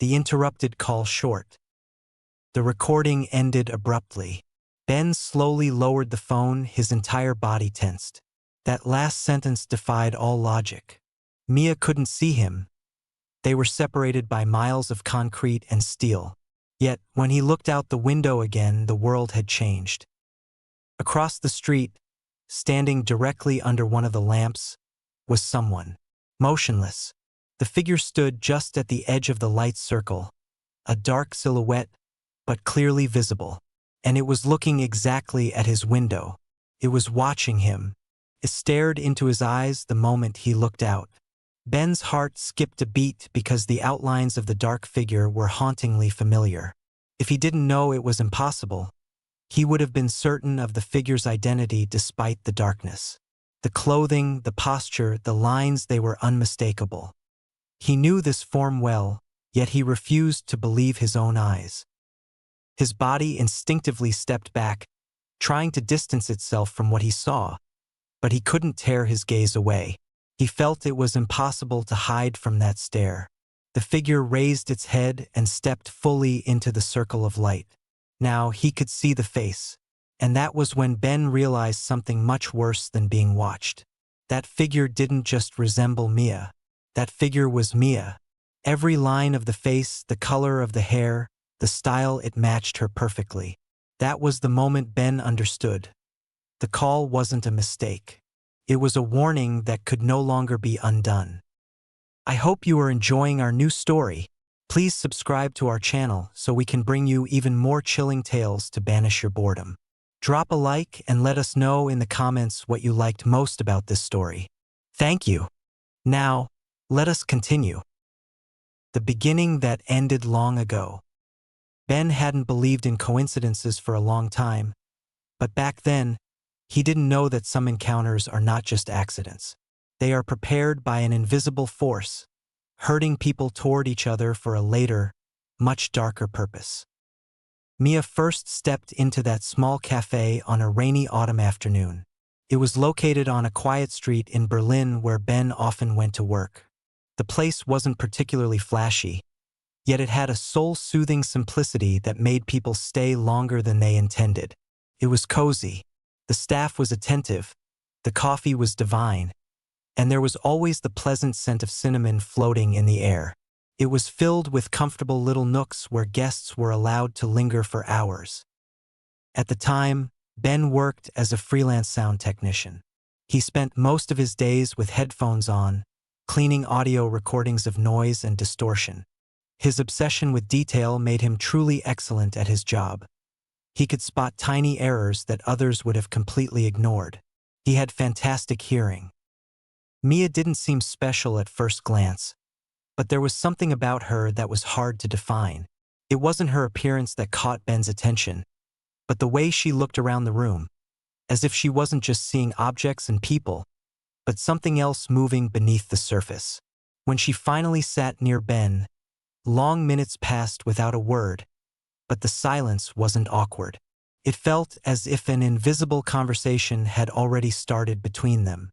the interrupted call short. The recording ended abruptly. Ben slowly lowered the phone, his entire body tensed. That last sentence defied all logic. Mia couldn't see him. They were separated by miles of concrete and steel. Yet, when he looked out the window again, the world had changed. Across the street, standing directly under one of the lamps, was someone. Motionless. The figure stood just at the edge of the light circle, a dark silhouette, but clearly visible. And it was looking exactly at his window. It was watching him. It stared into his eyes the moment he looked out. Ben's heart skipped a beat because the outlines of the dark figure were hauntingly familiar. If he didn't know it was impossible, he would have been certain of the figure's identity despite the darkness. The clothing, the posture, the lines, they were unmistakable. He knew this form well, yet he refused to believe his own eyes. His body instinctively stepped back, trying to distance itself from what he saw, but he couldn't tear his gaze away. He felt it was impossible to hide from that stare. The figure raised its head and stepped fully into the circle of light. Now he could see the face, and that was when Ben realized something much worse than being watched. That figure didn't just resemble Mia. That figure was Mia. Every line of the face, the color of the hair, the style, it matched her perfectly. That was the moment Ben understood. The call wasn't a mistake. It was a warning that could no longer be undone. I hope you are enjoying our new story. Please subscribe to our channel so we can bring you even more chilling tales to banish your boredom. Drop a like and let us know in the comments what you liked most about this story. Thank you. Now, let us continue. The beginning that ended long ago. Ben hadn't believed in coincidences for a long time, but back then, he didn't know that some encounters are not just accidents. They are prepared by an invisible force, herding people toward each other for a later, much darker purpose. Mia first stepped into that small cafe on a rainy autumn afternoon. It was located on a quiet street in Berlin where Ben often went to work. The place wasn't particularly flashy, yet it had a soul-soothing simplicity that made people stay longer than they intended. It was cozy. The staff was attentive, the coffee was divine, and there was always the pleasant scent of cinnamon floating in the air. It was filled with comfortable little nooks where guests were allowed to linger for hours. At the time, Ben worked as a freelance sound technician. He spent most of his days with headphones on, cleaning audio recordings of noise and distortion. His obsession with detail made him truly excellent at his job. He could spot tiny errors that others would have completely ignored. He had fantastic hearing. Mia didn't seem special at first glance, but there was something about her that was hard to define. It wasn't her appearance that caught Ben's attention, but the way she looked around the room, as if she wasn't just seeing objects and people, but something else moving beneath the surface. When she finally sat near Ben, long minutes passed without a word, but the silence wasn't awkward. It felt as if an invisible conversation had already started between them.